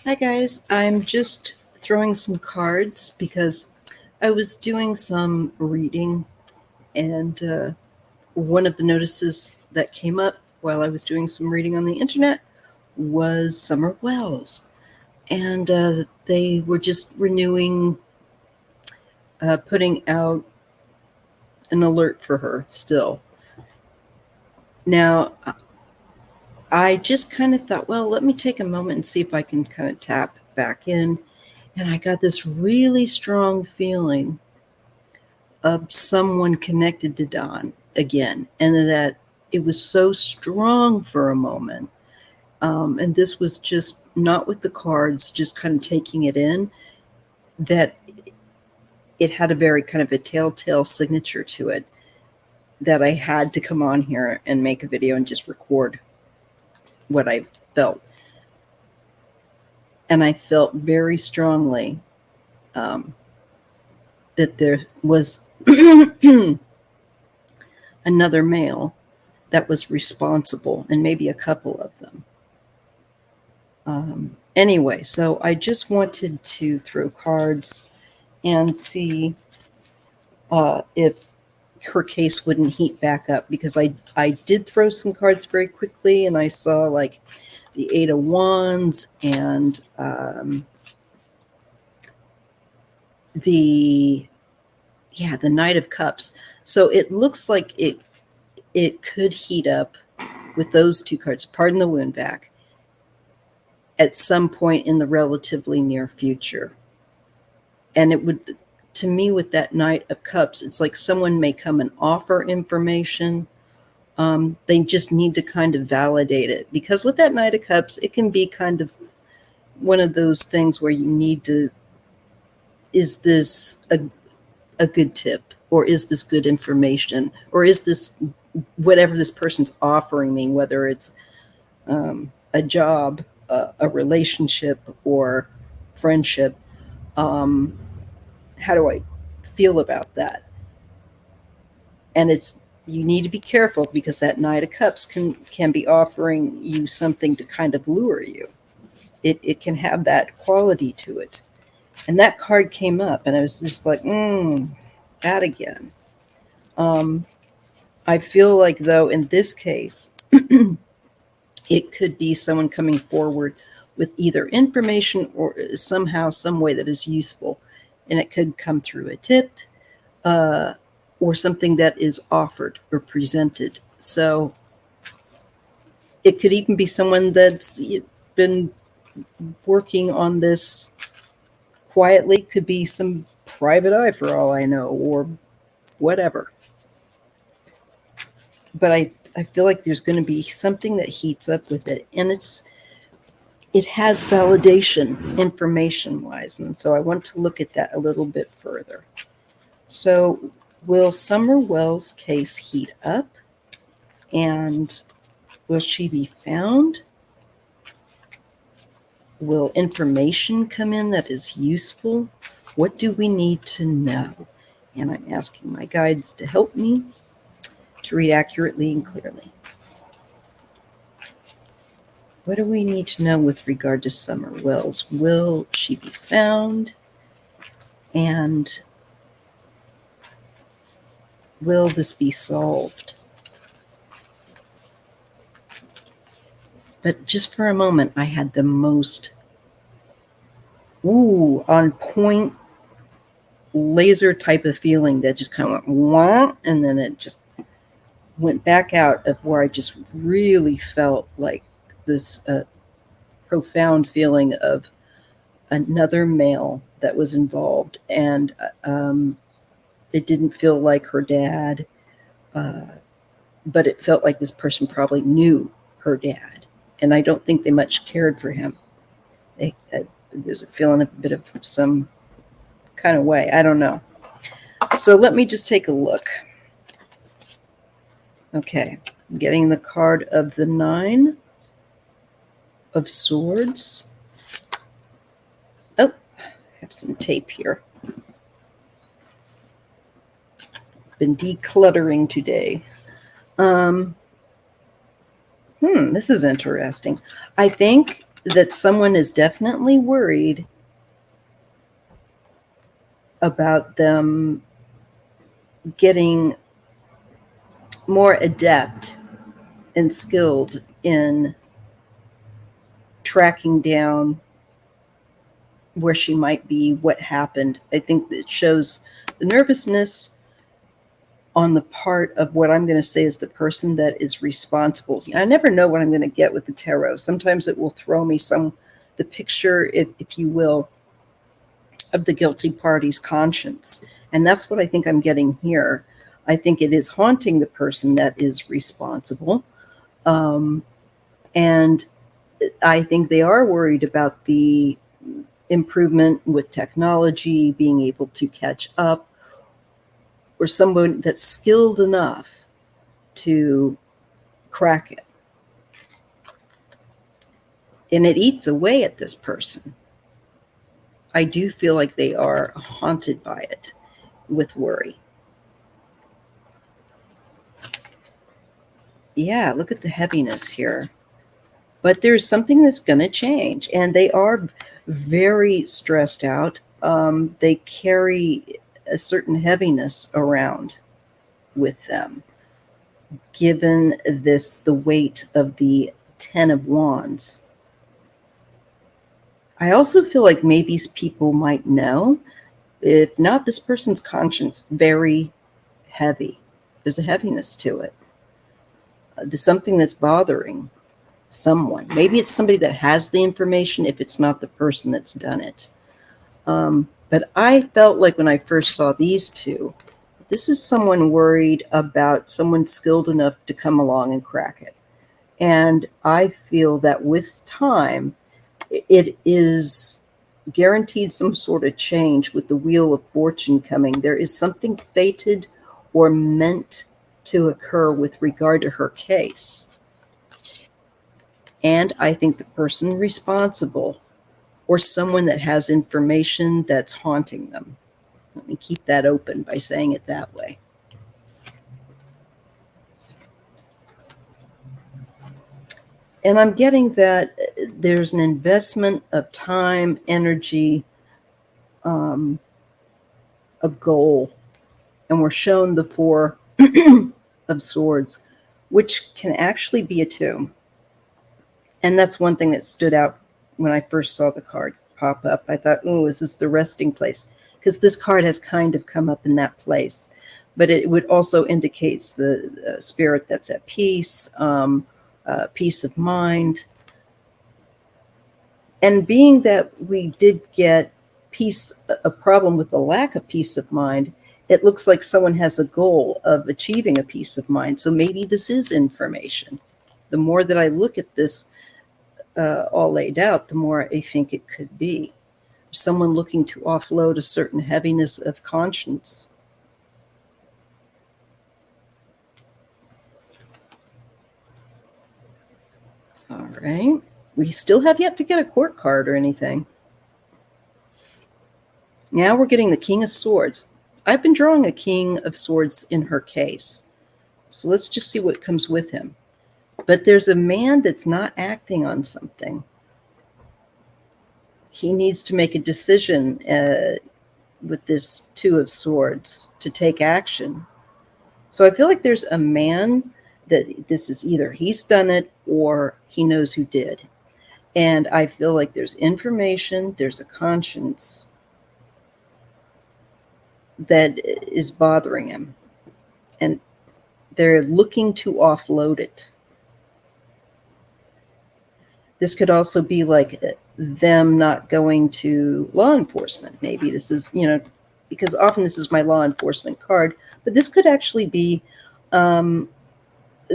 Hi guys, I'm just throwing some cards because I was doing some reading and one of the notices that came up while I was doing some reading on the internet was Summer Wells. And they were just renewing, putting out an alert for her still. Now, I just kind of thought, well, let me take a moment and see if I can kind of tap back in. And I got this really strong feeling of someone connected to Don again, and that it was so strong for a moment. And this was just not with the cards, just kind of taking it in, that it had a very kind of a telltale signature to it that I had to come on here and make a video and just record what I felt. And I felt very strongly that there was another male that was responsible, and maybe a couple of them. Anyway, so I just wanted to throw cards and see if her case wouldn't heat back up, because I did throw some cards very quickly, and I saw like the Eight of Wands and the Knight of Cups. So it looks like it could heat up with those two cards. Pardon the wound vac. At some point in the relatively near future. And it would, to me, with that Knight of Cups, it's like someone may come and offer information. They just need to kind of validate it. Because with that Knight of Cups, it can be kind of one of those things where you need to, is this a good tip? Or is this good information? Or is this whatever this person's offering me, whether it's a job, a relationship, or friendship? How do I feel about that? And you need to be careful, because that Knight of Cups can be offering you something to kind of lure you. It can have that quality to it. And that card came up, and I was just like, that again. I feel like, though, in this case, it could be someone coming forward with either information or somehow, some way that is useful. And it could come through a tip or something that is offered or presented. So it could even be someone that's been working on this quietly. Could be some private eye for all I know, or whatever. But I feel like there's going to be something that heats up with it, and it has validation information wise, and so I want to look at that a little bit further. So will Summer Wells' case heat up, and will she be found? Will information come in that is useful? What do we need to know? And I'm asking my guides to help me to read accurately and clearly. What do we need to know with regard to Summer Wells? Will she be found? And will this be solved? But just for a moment, I had the most on point laser type of feeling that just kind of went wah, and then it just went back out, of where I just really felt like this profound feeling of another male that was involved. And it didn't feel like her dad, but it felt like this person probably knew her dad. And I don't think they much cared for him. There's a feeling, a bit of some kind of way. I don't know. So let me just take a look. Okay, I'm getting the card of the Nine of Swords. Oh, I have some tape here. Been decluttering today. This is interesting. I think that someone is definitely worried about them getting more adept and skilled in tracking down where she might be, what happened. I think that shows the nervousness on the part of what I'm going to say is the person that is responsible. I never know what I'm going to get with the tarot. Sometimes it will throw me the picture, if you will, of the guilty party's conscience. And that's what I think I'm getting here. I think it is haunting the person that is responsible. And I think they are worried about the improvement with technology, being able to catch up, or someone that's skilled enough to crack it. And it eats away at this person. I do feel like they are haunted by it with worry. Yeah, look at the heaviness here. But there's something that's going to change, and they are very stressed out. They carry a certain heaviness around with them, given the weight of the 10 of Wands. I also feel like maybe people might know, if not, this person's conscience very heavy. There's a heaviness to it. There's something that's bothering someone. Maybe it's somebody that has the information if it's not the person that's done it. But I felt like when I first saw these two, this is someone worried about someone skilled enough to come along and crack it. And I feel that with time, it is guaranteed some sort of change with the Wheel of Fortune coming. There is something fated or meant to occur with regard to her case. And I think the person responsible, or someone that has information that's haunting them. Let me keep that open by saying it that way. And I'm getting that there's an investment of time, energy, a goal. And we're shown the Four of Swords, which can actually be a 2. And that's one thing that stood out when I first saw the card pop up. I thought, oh, is this the resting place? Because this card has kind of come up in that place. But it would also indicates the spirit that's at peace, peace of mind. And being that we did get a problem with the lack of peace of mind, it looks like someone has a goal of achieving a peace of mind. So maybe this is information. The more that I look at this all laid out, the more I think it could be. Someone looking to offload a certain heaviness of conscience. All right. We still have yet to get a court card or anything. Now we're getting the King of Swords. I've been drawing a King of Swords in her case. So let's just see what comes with him. But there's a man that's not acting on something. He needs to make a decision with this Two of Swords to take action. So I feel like there's a man that this is either he's done it or he knows who did. And I feel like there's information, there's a conscience that is bothering him. And they're looking to offload it. This could also be like them not going to law enforcement. Maybe this is, because often this is my law enforcement card, but this could actually be the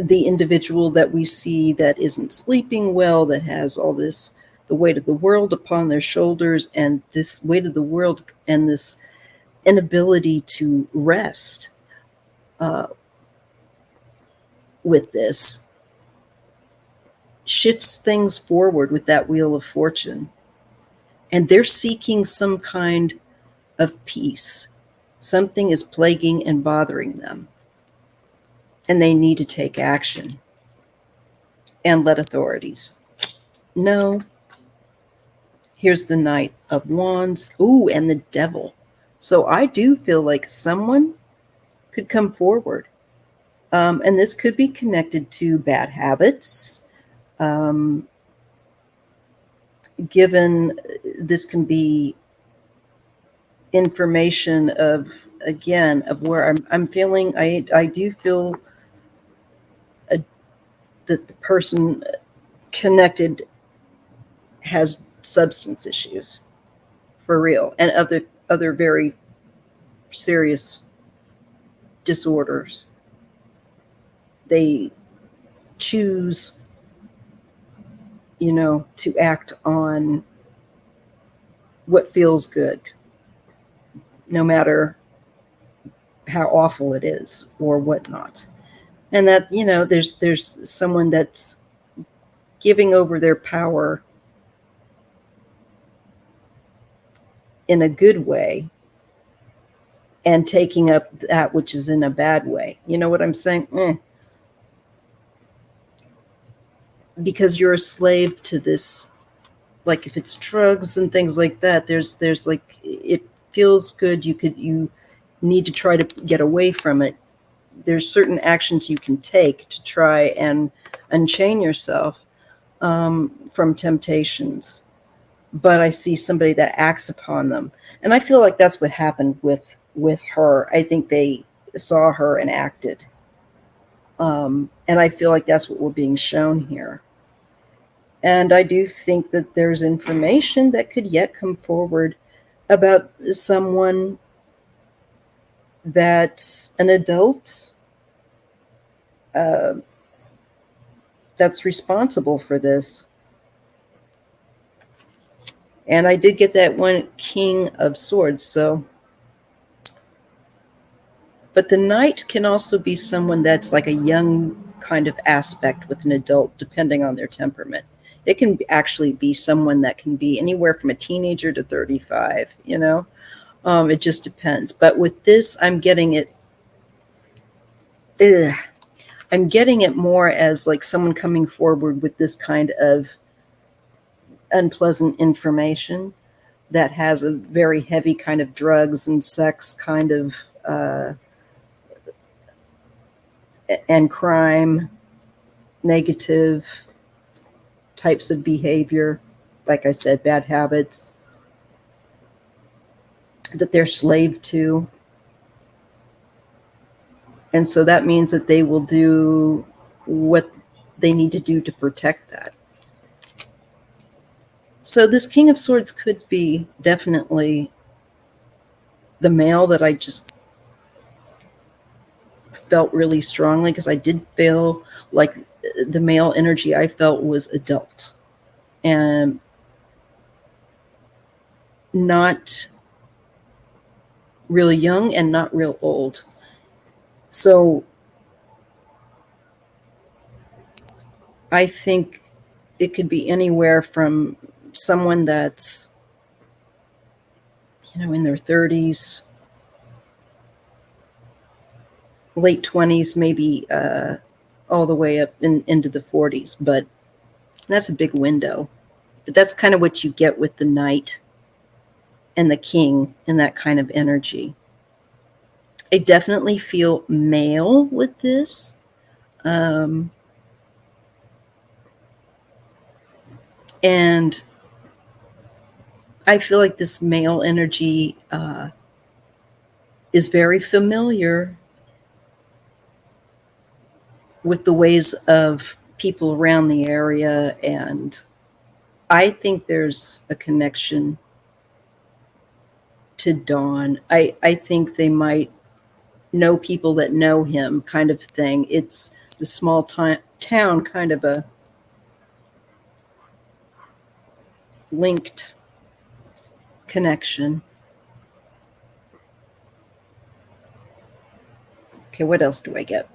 individual that we see that isn't sleeping well, that has all this, the weight of the world upon their shoulders, and this weight of the world and this inability to rest with this shifts things forward with that Wheel of Fortune. And they're seeking some kind of peace. Something is plaguing and bothering them. And they need to take action and let authorities know. Here's the Knight of Wands. Ooh, and the Devil. So I do feel like someone could come forward. And this could be connected to bad habits. Given this can be information of, again, of where I'm feeling, I do feel that the person connected has substance issues for real, and other very serious disorders. They choose, to act on what feels good, no matter how awful it is or whatnot. And that, there's someone that's giving over their power in a good way and taking up that which is in a bad way. You know what I'm saying? Because you're a slave to this, like if it's drugs and things like that, there's like, it feels good. You need to try to get away from it. There's certain actions you can take to try and unchain yourself from temptations. But I see somebody that acts upon them. And I feel like that's what happened with her. I think they saw her and acted. And I feel like that's what we're being shown here. And I do think that there's information that could yet come forward about someone that's an adult that's responsible for this. And I did get that one King of Swords. So, but the Knight can also be someone that's like a young kind of aspect with an adult, depending on their temperament. It can actually be someone that can be anywhere from a teenager to 35, it just depends. But with this, I'm getting it. I'm getting it more as like someone coming forward with this kind of unpleasant information that has a very heavy kind of drugs and sex kind of and crime, negative types of behavior, like I said, bad habits that they're slave to. And so that means that they will do what they need to do to protect that. So this King of Swords could be definitely the male that I just felt really strongly, because I did feel like the male energy I felt was adult and not really young and not real old. So I think it could be anywhere from someone that's, in their 30s, late 20s, maybe all the way up into the 40s. But that's a big window. But that's kind of what you get with the Knight and the King and that kind of energy. I definitely feel male with this. And I feel like this male energy is very familiar with the ways of people around the area. And I think there's a connection to Dawn. I think they might know people that know him, kind of thing. It's the small town kind of a linked connection. Okay, what else do I get?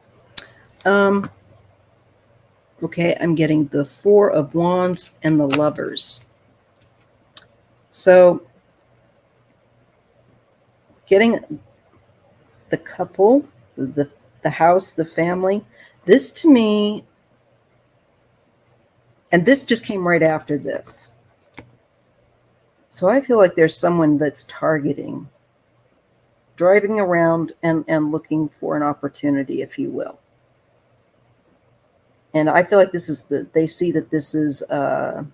Okay, I'm getting the Four of Wands and the Lovers. So getting the couple, the house, the family, this to me, and this just came right after this. So I feel like there's someone that's targeting, driving around and looking for an opportunity, if you will. And I feel like they see that this is the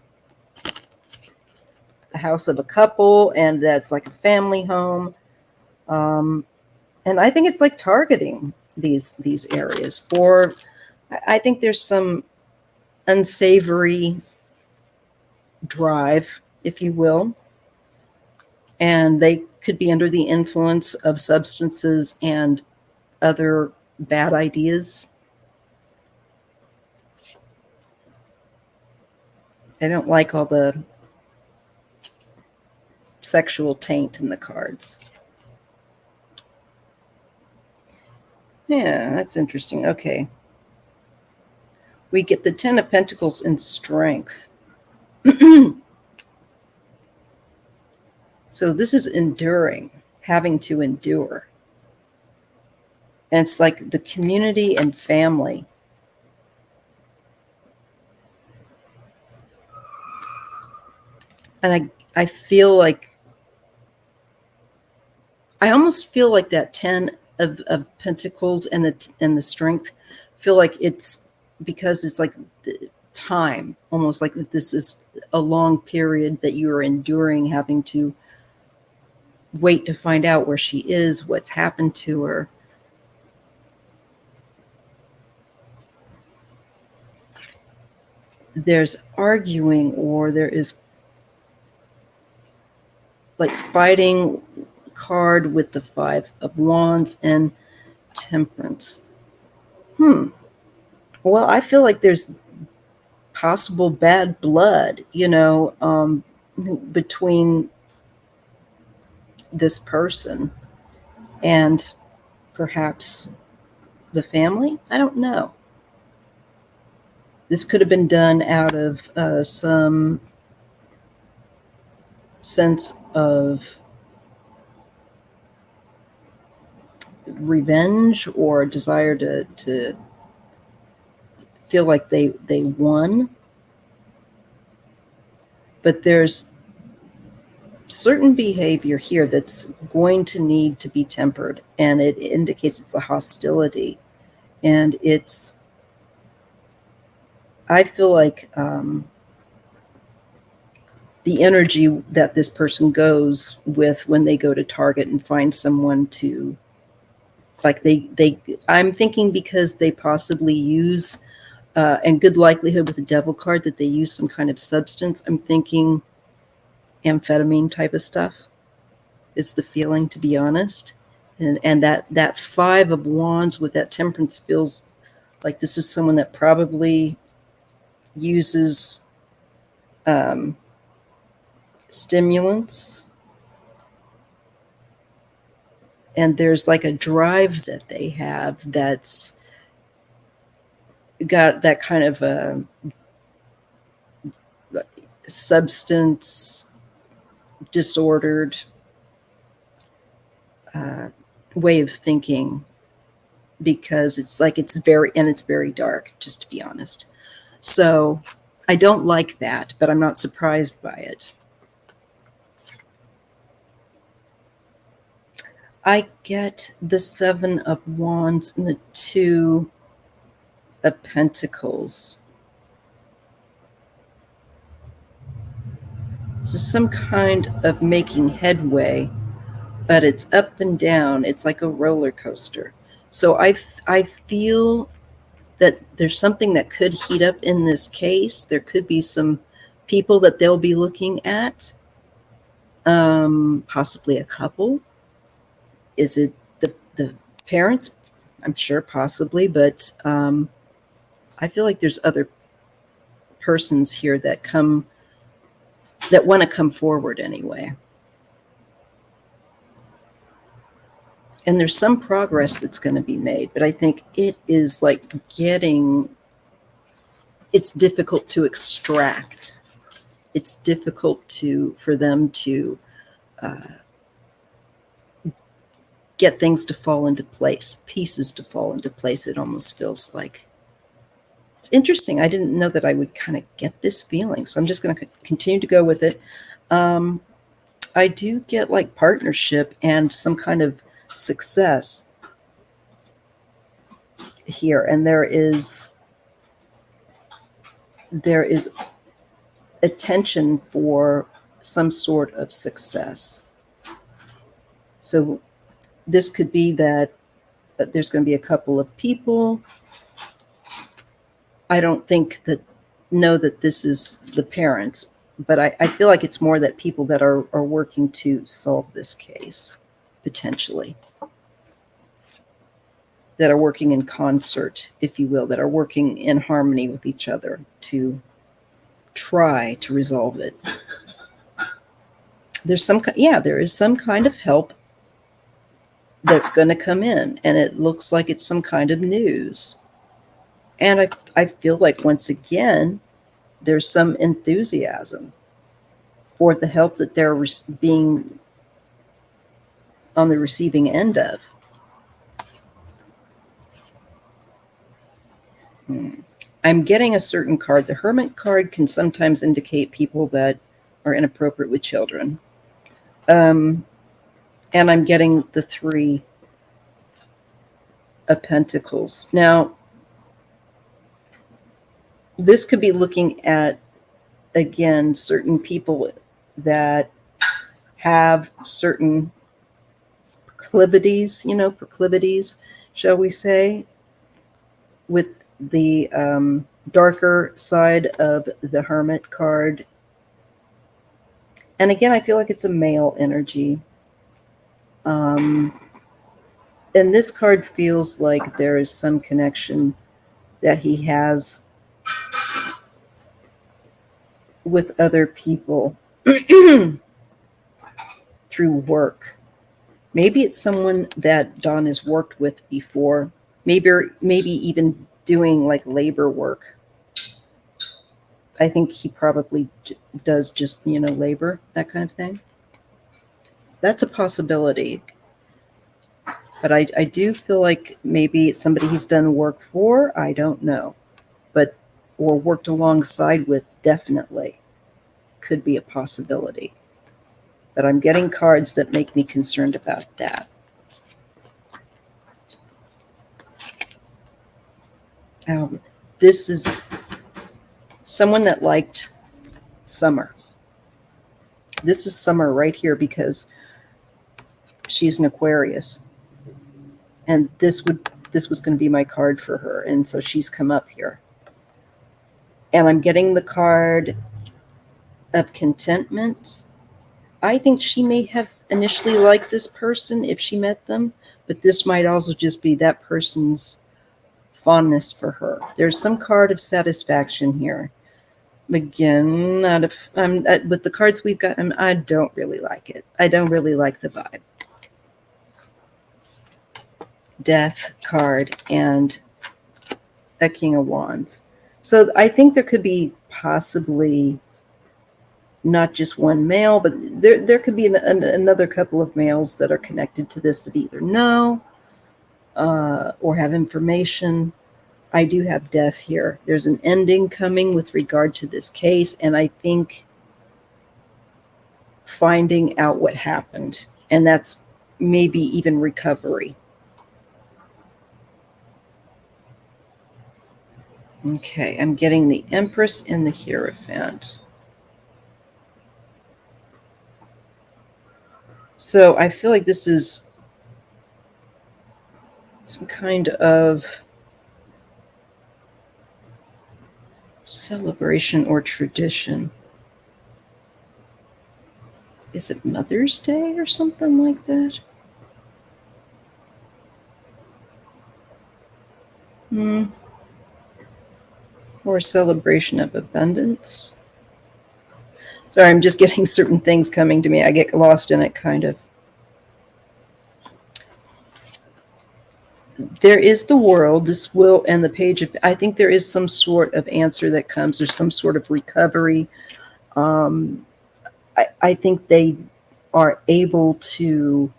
house of a couple, and that's like a family home. And I think it's like targeting these areas for, I think there's some unsavory drive, if you will, and they could be under the influence of substances and other bad ideas. I don't like all the sexual taint in the cards. Yeah, that's interesting. Okay. We get the 10 of Pentacles in strength. So this is enduring, having to endure. And it's like the community and family. And I feel like, I almost feel like that 10 of Pentacles and the strength, feel like it's because it's like the time, almost like this is a long period that you are enduring, having to wait to find out where she is, what's happened to her. There's arguing, or there is like fighting card with the 5 of Wands and Temperance. Well, I feel like there's possible bad blood, between this person and perhaps the family. I don't know. This could have been done out of some sense of revenge or desire to feel like they won. But there's certain behavior here that's going to need to be tempered, and it indicates it's a hostility. And I feel like the energy that this person goes with when they go to Target and find someone to, like I'm thinking because they possibly use, and good likelihood with the Devil card that they use some kind of substance. I'm thinking amphetamine type of stuff is the feeling, to be honest. And that 5 of Wands with that Temperance feels like this is someone that probably uses stimulants, and there's like a drive that they have that's got that kind of a substance disordered way of thinking, because it's like it's very dark, just to be honest. So I don't like that, but I'm not surprised by it. I get the 7 of Wands and the 2 of Pentacles. So some kind of making headway, but it's up and down. It's like a roller coaster. So I feel that there's something that could heat up in this case. There could be some people that they'll be looking at, possibly a couple. Is it the parents? I'm sure possibly, but I feel like there's other persons here that want to come forward anyway. And there's some progress that's going to be made, but I think it is like it's difficult to extract. It's difficult for them to get things to fall into place, pieces to fall into place. It almost feels like. It's interesting. I didn't know that I would kind of get this feeling, so I'm just going to continue to go with it. I do get like partnership and some kind of success here, and there is attention for some sort of success. So this could be that there's going to be a couple of people. I don't know that this is the parents, but I feel like it's more that people that are working to solve this case, potentially. That are working in concert, if you will, that are working in harmony with each other to try to resolve it. There is some kind of help that's going to come in, and it looks like it's some kind of news. And I feel like, once again, there's some enthusiasm for the help that they're being on the receiving end of. I'm getting a certain card. The Hermit card can sometimes indicate people that are inappropriate with children. And I'm getting the Three of Pentacles. Now, this could be looking at, again, certain people that have certain proclivities, shall we say, with the darker side of the Hermit card. And again, I feel like it's a male energy. And this card feels like there is some connection that he has with other people through work. Maybe it's someone that Don has worked with before. Maybe even doing like labor work. I think he probably does just, labor, that kind of thing. That's a possibility. But I do feel like maybe it's somebody he's done work for. I don't know. Or worked alongside with, definitely. Could be a possibility. But I'm getting cards that make me concerned about that. This is someone that liked Summer. This is Summer right here because she's an Aquarius. And this was going to be my card for her. And so she's come up here. And I'm getting the card of Contentment. I think she may have initially liked this person if she met them, but this might also just be that person's fondness for her. There's some card of Satisfaction here. Again, with the cards we've got, I don't really like it. I don't really like the vibe. Death card and a King of Wands. So I think there could be possibly not just one male, but there could be another couple of males that are connected to this that either know or have information. I do have Death here. There's an ending coming with regard to this case, and I think finding out what happened, and that's maybe even recovery. Okay, I'm getting the Empress and the Hierophant. So I feel like this is some kind of celebration or tradition. Is it Mother's Day or something like that? Or a celebration of abundance. Sorry, I'm just getting certain things coming to me. I get lost in it, kind of. There is the World, this will, and the Page of... I think there is some sort of answer that comes. There's some sort of recovery. I think they are able to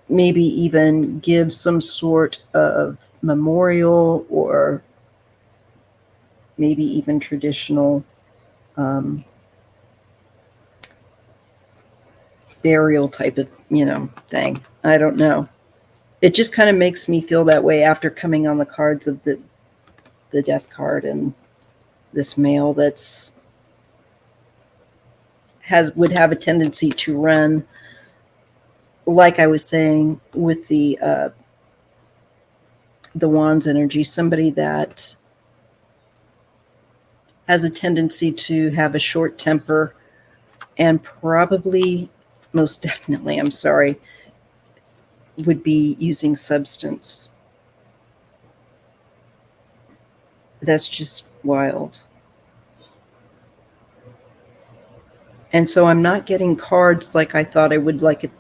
maybe even give some sort of memorial or maybe even traditional burial type of, thing. I don't know. It just kind of makes me feel that way after coming on the cards of the death card and this male that's would have a tendency to run, like I was saying, with the Wands energy, somebody that has a tendency to have a short temper and probably, most definitely, I'm sorry, would be using substance. That's just wild. And so I'm not getting cards like I thought I would. Like it,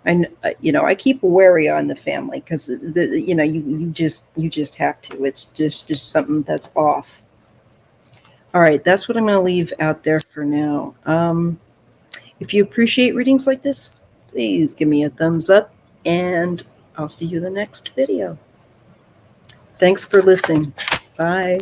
I keep wary on the family because you just have to. It's just something that's off. All right, that's what I'm going to leave out there for now. If you appreciate readings like this, please give me a thumbs up, and I'll see you in the next video. Thanks for listening. Bye.